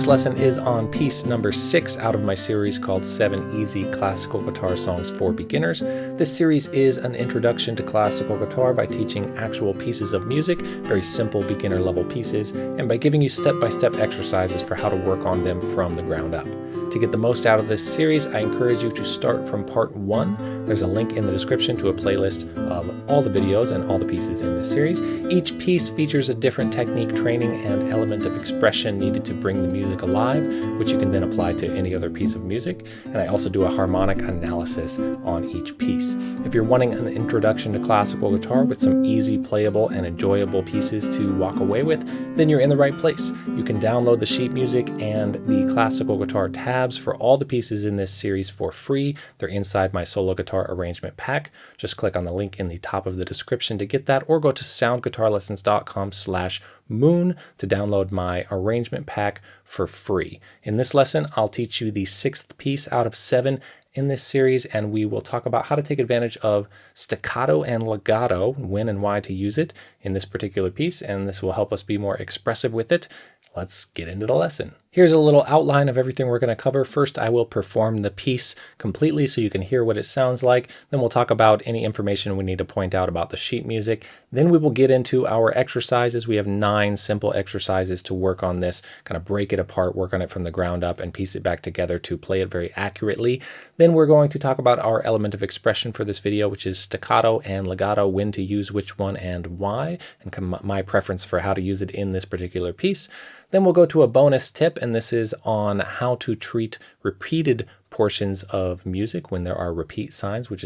This lesson is on piece number 6 out of my series called 7 Easy Classical Guitar Songs for Beginners. This series is an introduction to classical guitar by teaching actual pieces of music, very simple beginner level pieces, and by giving you step-by-step exercises for how to work on them from the ground up. To get the most out of this series, I encourage you to start from part 1. There's a link in the description to a playlist of all the videos and all the pieces in this series. Each piece features a different technique, training, and element of expression needed to bring the music alive, which you can then apply to any other piece of music. And I also do a harmonic analysis on each piece. If you're wanting an introduction to classical guitar with some easy, playable, and enjoyable pieces to walk away with, then you're in the right place. You can download the sheet music and the classical guitar tabs for all the pieces in this series for free. They're inside my solo guitar arrangement pack. Just click on the link in the top of the description to get that, or go to soundguitarlessons.com/moon to download my arrangement pack for free. In this lesson, I'll teach you the 6th piece out of 7 in this series, and we will talk about how to take advantage of staccato and legato, when and why to use it in this particular piece, and this will help us be more expressive with it. Let's get into the lesson. Here's a little outline of everything we're going to cover. First, I will perform the piece completely so you can hear what it sounds like. Then we'll talk about any information we need to point out about the sheet music. Then we will get into our exercises. We have 9 simple exercises to work on this, kind of break it apart, work on it from the ground up, and piece it back together to play it very accurately. Then we're going to talk about our element of expression for this video, which is staccato and legato, when to use which one and why, and my preference for how to use it in this particular piece. Then we'll go to a bonus tip, and this is on how to treat repeated portions of music when there are repeat signs, which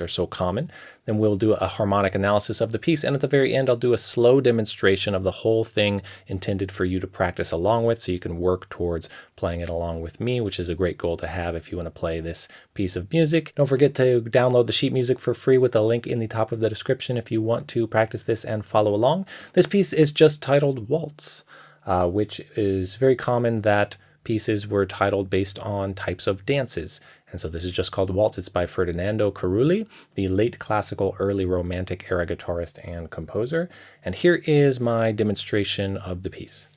are so common. Then we'll do a harmonic analysis of the piece, and at the very end I'll do a slow demonstration of the whole thing intended for you to practice along with, so you can work towards playing it along with me, which is a great goal to have if you want to play this piece of music. Don't forget to download the sheet music for free with the link in the top of the description if you want to practice this and follow along. This piece is just titled Waltz, which is very common that pieces were titled based on types of dances. And so this is just called Waltz. It's by Ferdinando Carulli, the late classical, early romantic era guitarist and composer. And here is my demonstration of the piece.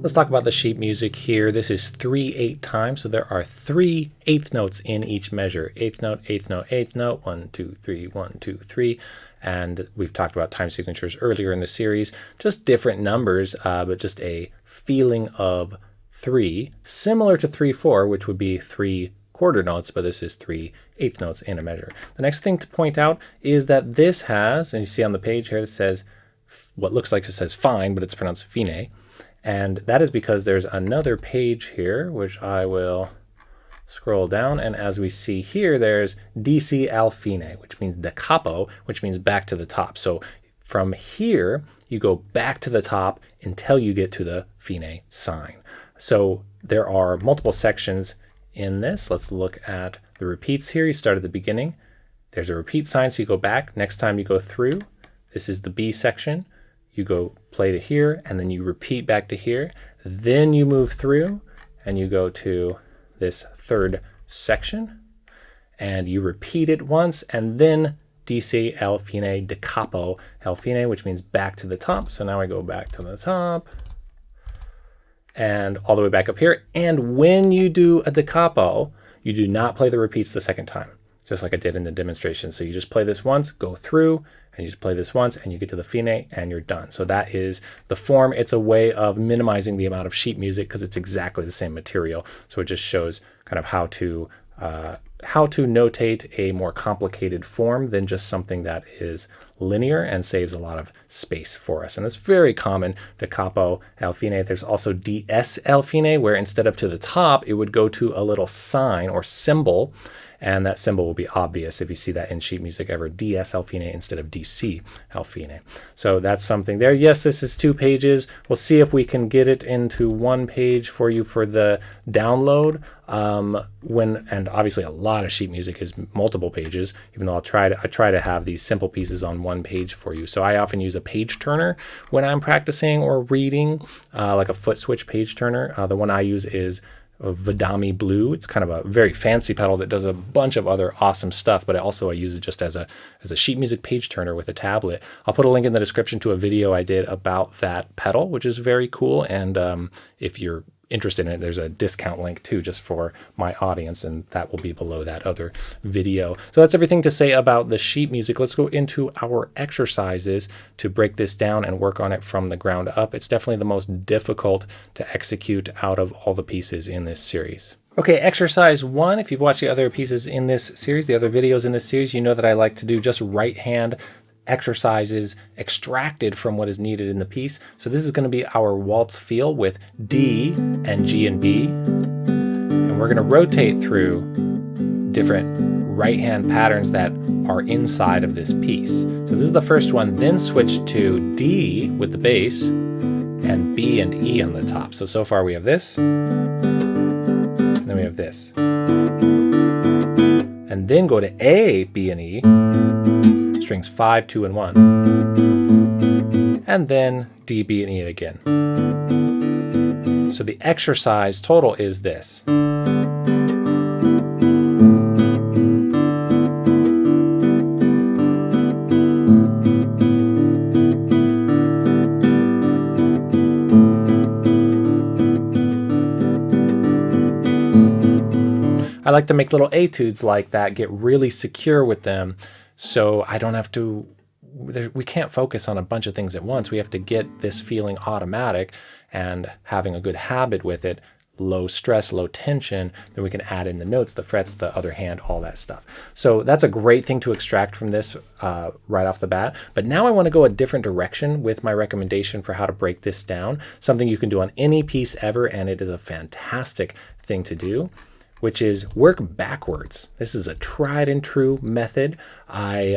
Let's talk about the sheet music here. This is 3/8 time, so there are 3 eighth notes in each measure. Eighth note, eighth note, eighth note, 1, 2, 3, 1, 2, 3. And we've talked about time signatures earlier in the series. Just different numbers, but just a feeling of 3, similar to 3/4, which would be 3 quarter notes, but this is 3 eighth notes in a measure. The next thing to point out is that this has, and you see on the page here, it says, what looks like it says fine, but it's pronounced fine. And that is because there's another page here, which I will scroll down. And as we see here, there's DC al fine, which means da capo, which means back to the top. So from here, you go back to the top until you get to the fine sign. So there are multiple sections in this. Let's look at the repeats here. You start at the beginning. There's a repeat sign, so you go back. Next time you go through, this is the B section. You go play to here, and then you repeat back to here. Then you move through, and you go to this 3rd section, and you repeat it once, and then DC al fine da capo al fine, which means back to the top. So now I go back to the top, and all the way back up here. And when you do a da capo, you do not play the repeats the second time, just like I did in the demonstration. So you just play this once, go through, and you just play this once, and you get to the fine, and you're done. So that is the form. It's a way of minimizing the amount of sheet music because it's exactly the same material. So it just shows kind of how to how to notate a more complicated form than just something that is linear and saves a lot of space for us. And it's very common da capo al fine. There's also DS al fine, where instead of to the top, it would go to a little sign or symbol. And that symbol will be obvious if you see that in sheet music ever, DS al fine instead of DC al fine. So that's something there. Yes, this is 2 pages. We'll see if we can get it into 1 page for you for the download. And obviously a lot of sheet music is multiple pages, even though I try to have these simple pieces on 1 page for you. So I often use a page turner when I'm practicing or reading, like a foot switch page turner. The one I use is Vadami Blue. It's kind of a very fancy pedal that does a bunch of other awesome stuff, but I use it just as a sheet music page turner with a tablet. I'll put a link in the description to a video I did about that pedal, which is very cool. And if you're interested in it, there's a discount link too, just for my audience, and that will be below that other video. So that's everything to say about the sheet music. Let's go into our exercises to break this down and work on it from the ground up. It's definitely the most difficult to execute out of all the pieces in this series. Okay, exercise 1. If you've watched the other pieces in this series, the other videos in this series, you know that I like to do just right hand exercises extracted from what is needed in the piece. So this is going to be our waltz feel with D and G and B. And we're going to rotate through different right hand patterns that are inside of this piece. So this is the first one, then switch to D with the bass and B and E on the top. So far we have this, and then we have this. And then go to A, B, and E, strings 5, 2, and 1, and then D, B, and E again. So the exercise total is this. I like to make little etudes like that, get really secure with them, so I don't have to, we can't focus on a bunch of things at once. We have to get this feeling automatic and having a good habit with it, low stress, low tension, then we can add in the notes, the frets, the other hand, all that stuff. So that's a great thing to extract from this right off the bat. But now I want to go a different direction with my recommendation for how to break this down, something you can do on any piece ever, and it is a fantastic thing to do, which is work backwards. This is a tried and true method. I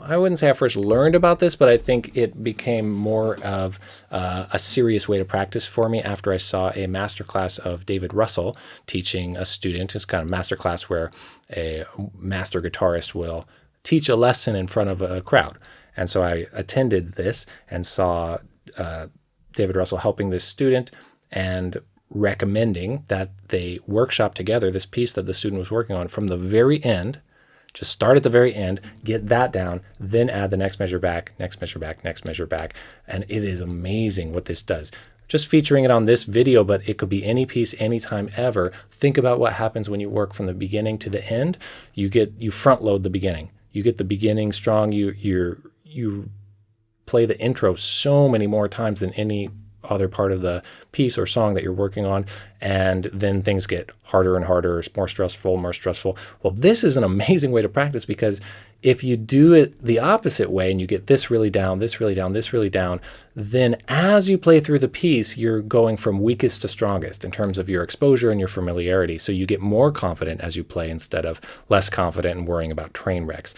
wouldn't say I first learned about this, but I think it became more of a serious way to practice for me after I saw a masterclass of David Russell teaching a student. It's kind of masterclass where a master guitarist will teach a lesson in front of a crowd. And so I attended this and saw David Russell helping this student and recommending that they workshop together this piece that the student was working on from the very end. Just start at the very end, get that down, then add the next measure back, next measure back, next measure back. And it is amazing what this does. Just featuring it on this video, but it could be any piece, anytime ever. Think about what happens when you work from the beginning to the end. You front load the beginning. You get the beginning strong. You play the intro so many more times than any other part of the piece or song that you're working on, and then things get harder and harder, more stressful. Well, this is an amazing way to practice, because if you do it the opposite way and you get this really down, this really down, this really down, then as you play through the piece, you're going from weakest to strongest in terms of your exposure and your familiarity. So you get more confident as you play instead of less confident and worrying about train wrecks.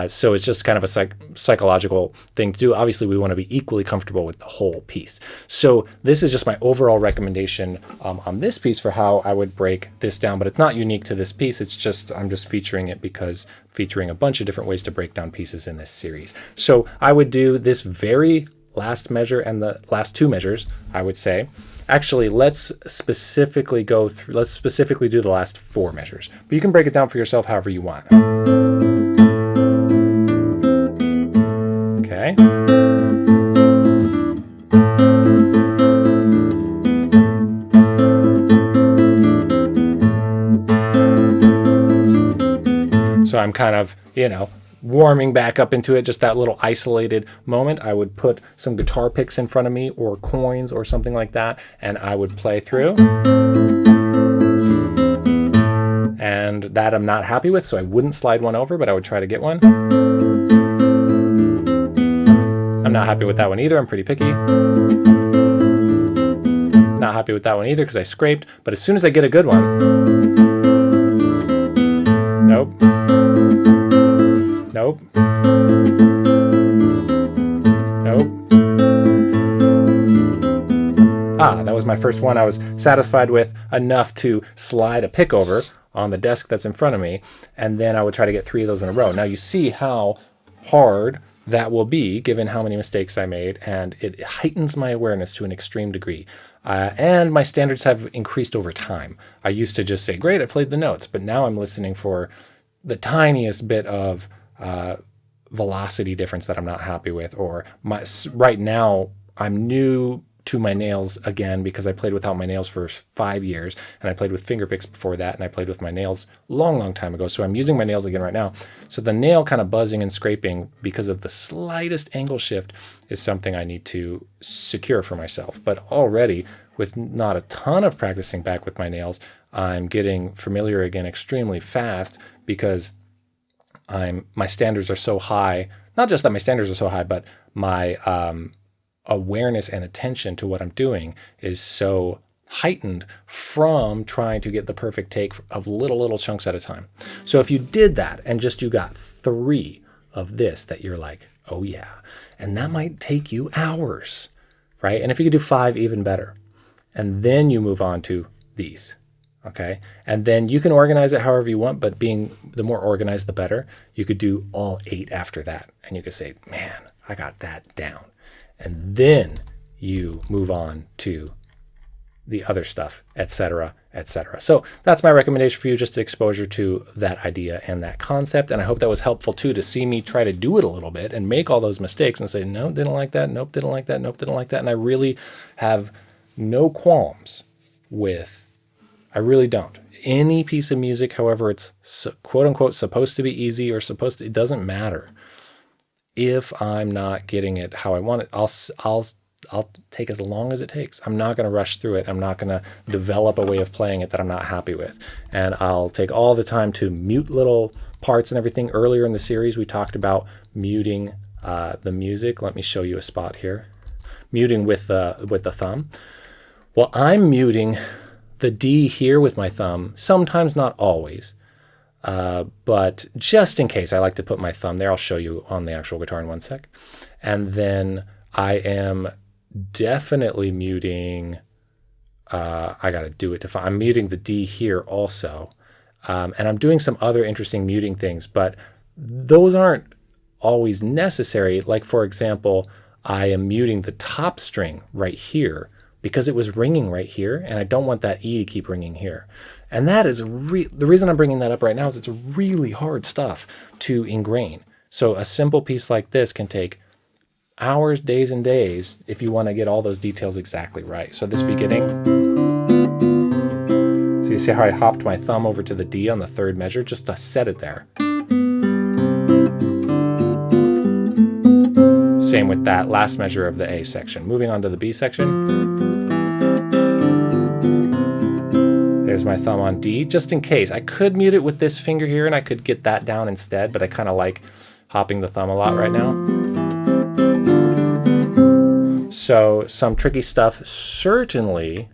So it's just kind of a psychological thing to do. Obviously, we want to be equally comfortable with the whole piece. So this is just my overall recommendation on this piece for how I would break this down, but it's not unique to this piece. It's just, I'm just featuring it because featuring a bunch of different ways to break down pieces in this series. So I would do this very last measure and the last 2 measures, I would say. Actually, let's specifically do the last 4 measures, but you can break it down for yourself however you want. Okay. So I'm kind of, warming back up into it, just that little isolated moment. I would put some guitar picks in front of me or coins or something like that, and I would play through. And that I'm not happy with, so I wouldn't slide one over, but I would try to get one. I'm not happy with that one either. I'm pretty picky. Not happy with that one either because I scraped, but as soon as I get a good one, nope. Nope. Nope. That was my first one I was satisfied with enough to slide a pick over on the desk that's in front of me, and then I would try to get 3 of those in a row. Now you see how hard that will be given how many mistakes I made, and it heightens my awareness to an extreme degree. And my standards have increased over time. I used to just say, great, I played the notes, but now I'm listening for the tiniest bit of velocity difference that I'm not happy with, or right now I'm new to my nails again because I played without my nails for 5 years, and I played with finger picks before that, and I played with my nails long time ago. So I'm using my nails again right now. So the nail kind of buzzing and scraping because of the slightest angle shift is something I need to secure for myself. But already, with not a ton of practicing back with my nails, I'm getting familiar again extremely fast because my standards are so high. Not just that my standards are so high, but my awareness and attention to what I'm doing is so heightened from trying to get the perfect take of little chunks at a time. So if you did that and just you got 3 of this that you're like, oh yeah, and that might take you hours, right? And if you could do 5, even better. And then you move on to these, okay? And then you can organize it however you want, but being the more organized, the better. You could do all 8 after that. And you could say, man, I got that down. And then you move on to the other stuff, etc., etc. So that's my recommendation for you, just exposure to that idea and that concept. And I hope that was helpful too, to see me try to do it a little bit and make all those mistakes and say, no, didn't like that. Nope, didn't like that. Nope, didn't like that. And I really have no qualms with, I really don't. Any piece of music, however it's quote unquote supposed to be easy or it doesn't matter. If I'm not getting it how I want it, I'll take as long as it takes. I'm not going to rush through it. I'm not going to develop a way of playing it that I'm not happy with. And I'll take all the time to mute little parts and everything. Earlier in the series, we talked about muting the music. Let me show you a spot here. Muting with the thumb. Well, I'm muting the D here with my thumb, sometimes, not always. But just in case, I like to put my thumb there. I'll show you on the actual guitar in 1 sec. And then I am definitely muting, I got to do it to I'm muting the D here also. And I'm doing some other interesting muting things, but those aren't always necessary. Like, for example, I am muting the top string right here because it was ringing right here, and I don't want that E to keep ringing here. And that is the reason I'm bringing that up right now is it's really hard stuff to ingrain. So a simple piece like this can take hours, days, and days if you want to get all those details exactly right. So this beginning, so you see how I hopped my thumb over to the D on the 3rd measure just to set it there. Same with that last measure of the A section. Moving on to the B section. There's my thumb on D, just in case. I could mute it with this finger here and I could get that down instead, but I kind of like hopping the thumb a lot right now. So some tricky stuff. Certainly,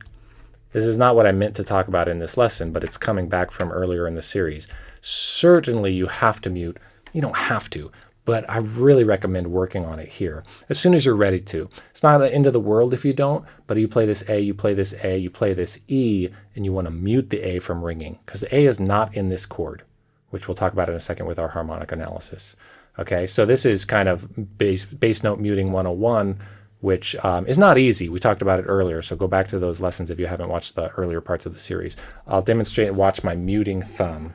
this is not what I meant to talk about in this lesson, but it's coming back from earlier in the series. Certainly you have to mute. You don't have to, but I really recommend working on it here as soon as you're ready to. It's not the end of the world if you don't, but you play this A, you play this A, you play this E, and you want to mute the A from ringing because the A is not in this chord, which we'll talk about in a second with our harmonic analysis. Okay, so this is kind of bass note muting 101, which is not easy. We talked about it earlier, so go back to those lessons if you haven't watched the earlier parts of the series. I'll demonstrate and watch my muting thumb.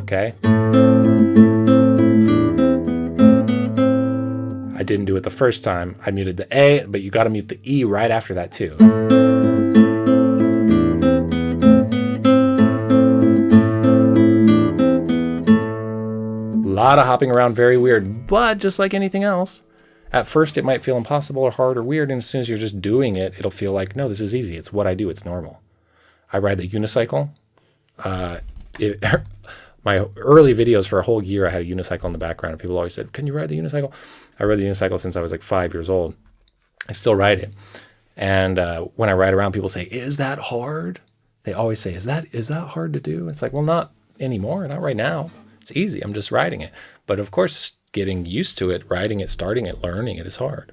Okay. I didn't do it the first time. I muted the A, but you got to mute the E right after that too. A lot of hopping around, very weird, but just like anything else, at first it might feel impossible or hard or weird, and as soon as you're just doing it, it'll feel like, no, this is easy. It's what I do. It's normal. I ride the unicycle. My early videos for a whole year, I had a unicycle in the background, and people always said, "Can you ride the unicycle?" I rode the unicycle since I was like 5 years old. I still ride it. And when I ride around, people say, "Is that hard?" They always say, "Is that hard to do?" It's like, well, not anymore, not right now. It's easy. I'm just riding it. But of course, getting used to it, riding it, starting it, learning it is hard,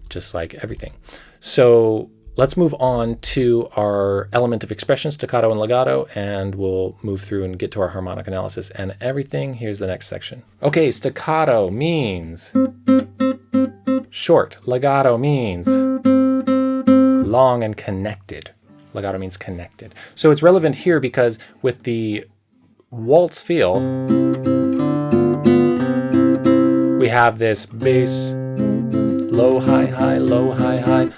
just like everything. So let's move on to our element of expression, staccato and legato, and we'll move through and get to our harmonic analysis and everything. Here's the next section. Okay, staccato means short. Legato means long and connected. Legato means connected. So it's relevant here because with the waltz feel, we have this bass, low, high, high, low, high, high.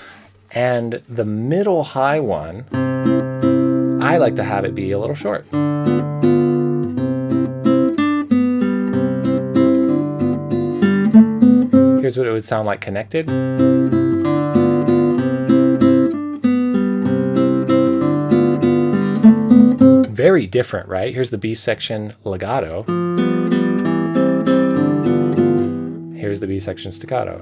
And the middle high one, I like to have it be a little short. Here's what it would sound like connected. Very different, right? Here's the B section legato. Here's the B section staccato.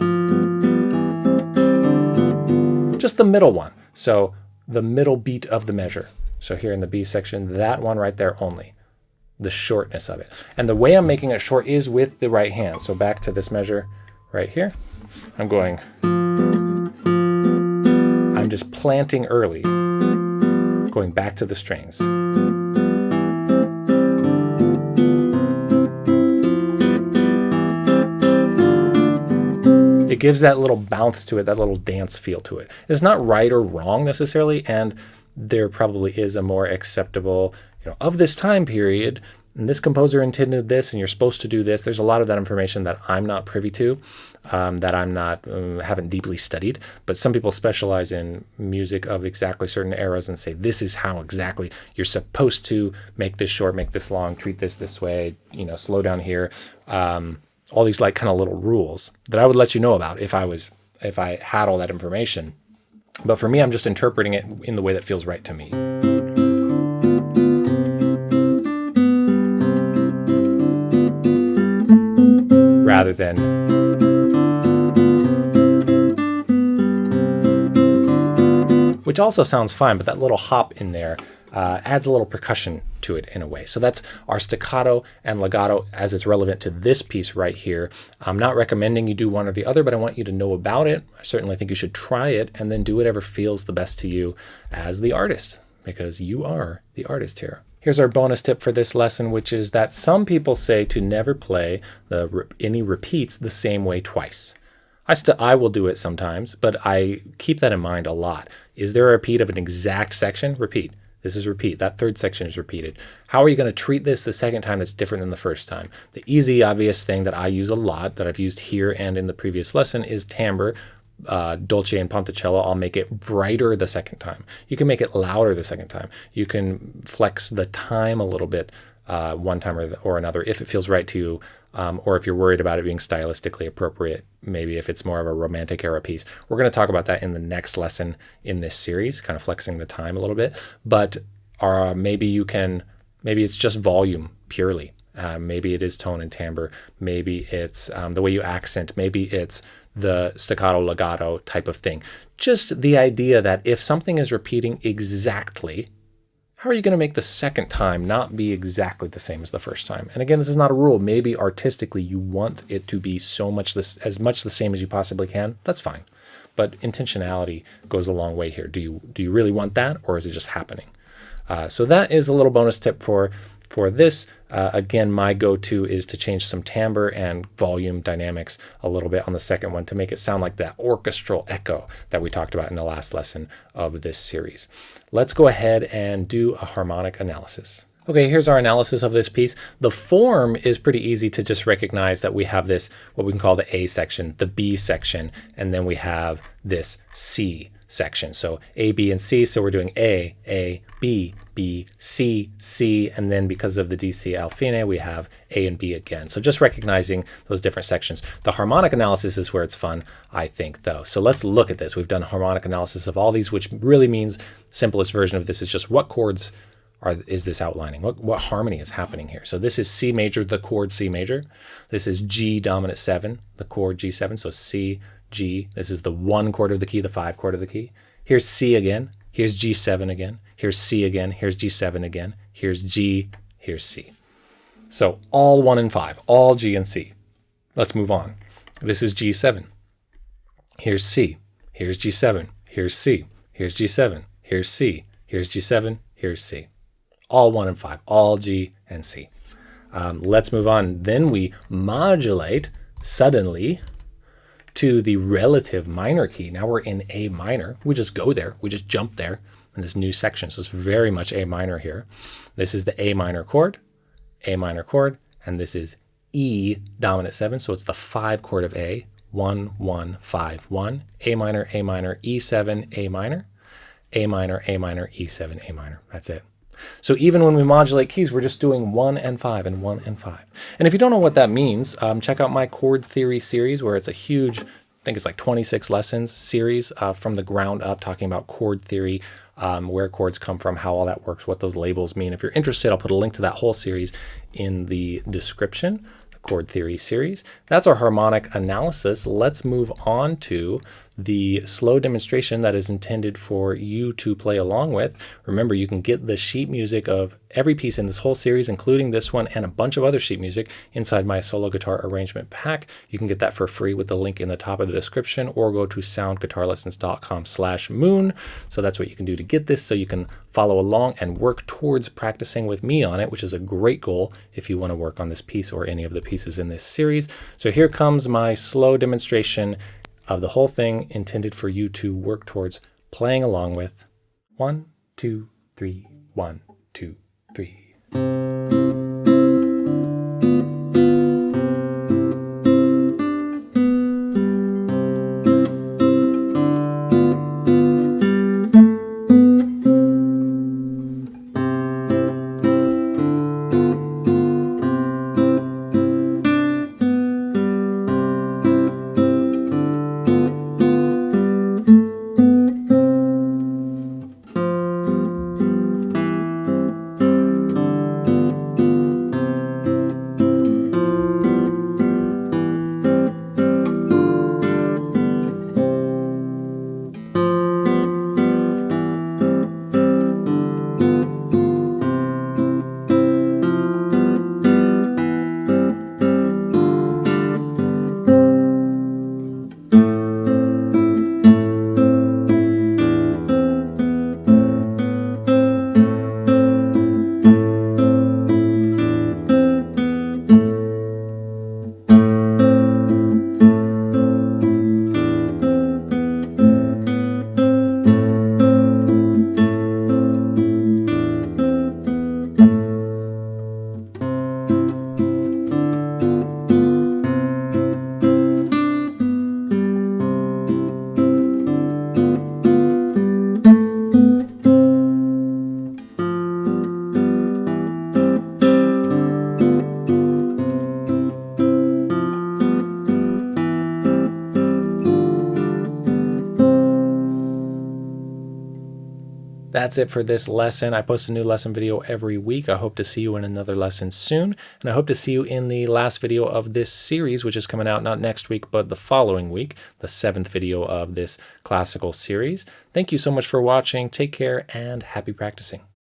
Just the middle one. So the middle beat of the measure. So here in the B section, that one right there only. The shortness of it. And the way I'm making it short is with the right hand. So back to this measure right here. I'm just planting early. Going back to the strings. It gives that little bounce to it, that little dance feel to it. It's not right or wrong necessarily, and there probably is a more acceptable, of this time period, and this composer intended this, and you're supposed to do this. There's a lot of that information that I'm not privy to, that I'm not, haven't deeply studied, but some people specialize in music of exactly certain eras and say, this is how exactly you're supposed to make this short, make this long, treat this way, slow down here. All these like kind of little rules that I would let you know about if I had all that information. But for me, I'm just interpreting it in the way that feels right to me. Rather than which also sounds fine, but that little hop in there adds a little percussion to it in a way. So that's our staccato and legato as it's relevant to this piece right here. I'm not recommending you do one or the other, but I want you to know about it. I certainly think you should try it and then do whatever feels the best to you as the artist, because you are the artist here. Here's our bonus tip for this lesson, which is that some people say to never play any repeats the same way twice. I will do it sometimes, but I keep that in mind a lot. Is there a repeat of an exact section? Repeat. This is repeat. That third section is repeated. How are you going to treat this the second time that's different than the first time? The easy, obvious thing that I use a lot, that I've used here and in the previous lesson, is timbre. Dolce and Ponticello, I'll make it brighter the second time. You can make it louder the second time. You can flex the time a little bit one time or another if it feels right to you, or if you're worried about it being stylistically appropriate, maybe if it's more of a romantic era piece. We're going to talk about that in the next lesson in this series, kind of flexing the time a little bit. But maybe it's just volume purely. Maybe it is tone and timbre. Maybe it's the way you accent. Maybe it's the staccato legato type of thing. Just the idea that if something is repeating exactly, how are you going to make the second time not be exactly the same as the first time? And again, this is not a rule. Maybe artistically you want it to be as much the same as you possibly can. That's fine. But intentionality goes a long way here. Do you really want that, or is it just happening? So that is a little bonus tip for this. Again, my go-to is to change some timbre and volume dynamics a little bit on the second one to make it sound like that orchestral echo that we talked about in the last lesson of this series. Let's go ahead and do a harmonic analysis. Okay, here's our analysis of this piece. The form is pretty easy to just recognize that we have this, what we can call the A section, the B section, and then we have this C sections. So A, B, and C. So we're doing A, B, B, C, C, and then because of the DC al fine, we have A and B again. So just recognizing those different sections. The harmonic analysis is where it's fun, I think, though. So let's look at this. We've done harmonic analysis of all these, which really means simplest version of this is just what chords is this outlining? What harmony is happening here? So this is C major, the chord C major. This is G dominant 7, the chord G7. So C, G. This is the 1 chord of the key, the 5 chord of the key. Here's C again. Here's G7 again. Here's C again. Here's G7 again. Here's G. Here's C. So all 1 and 5, all G and C. Let's move on. This is G7. Here's C. Here's G7. Here's C. Here's G7. Here's C. Here's G7. Here's C. All 1 and 5, all G and C. Let's move on. Then we modulate suddenly to the relative minor key. Now we're in A minor. We just go there. We just jump there in this new section. So it's very much A minor here. This is the A minor chord, and this is E dominant 7. So it's the 5 chord of A, 1, 1, 5, 1, A minor, E7, A minor, E7, A minor. That's it. So even when we modulate keys, we're just doing 1 and 5 and 1 and 5. And if you don't know what that means, check out my chord theory series, where it's a huge, I think it's like 26 lessons series from the ground up, talking about chord theory, where chords come from, how all that works, what those labels mean. If you're interested, I'll put a link to that whole series in the description, the chord theory series. That's our harmonic analysis. Let's move on to the slow demonstration that is intended for you to play along with. Remember, you can get the sheet music of every piece in this whole series, including this one and a bunch of other sheet music, inside my solo guitar arrangement pack. You can get that for free with the link in the top of the description, or go to soundguitarlessons.com/moon. So that's what you can do to get this, so you can follow along and work towards practicing with me on it, which is a great goal if you want to work on this piece or any of the pieces in this series. So here comes my slow demonstration of the whole thing, intended for you to work towards playing along with. 1, 2, 3, 1, 2, 3. That's it for this lesson. I post a new lesson video every week. I hope to see you in another lesson soon. And I hope to see you in the last video of this series, which is coming out not next week, but the following week, the 7th video of this classical series. Thank you so much for watching. Take care and happy practicing.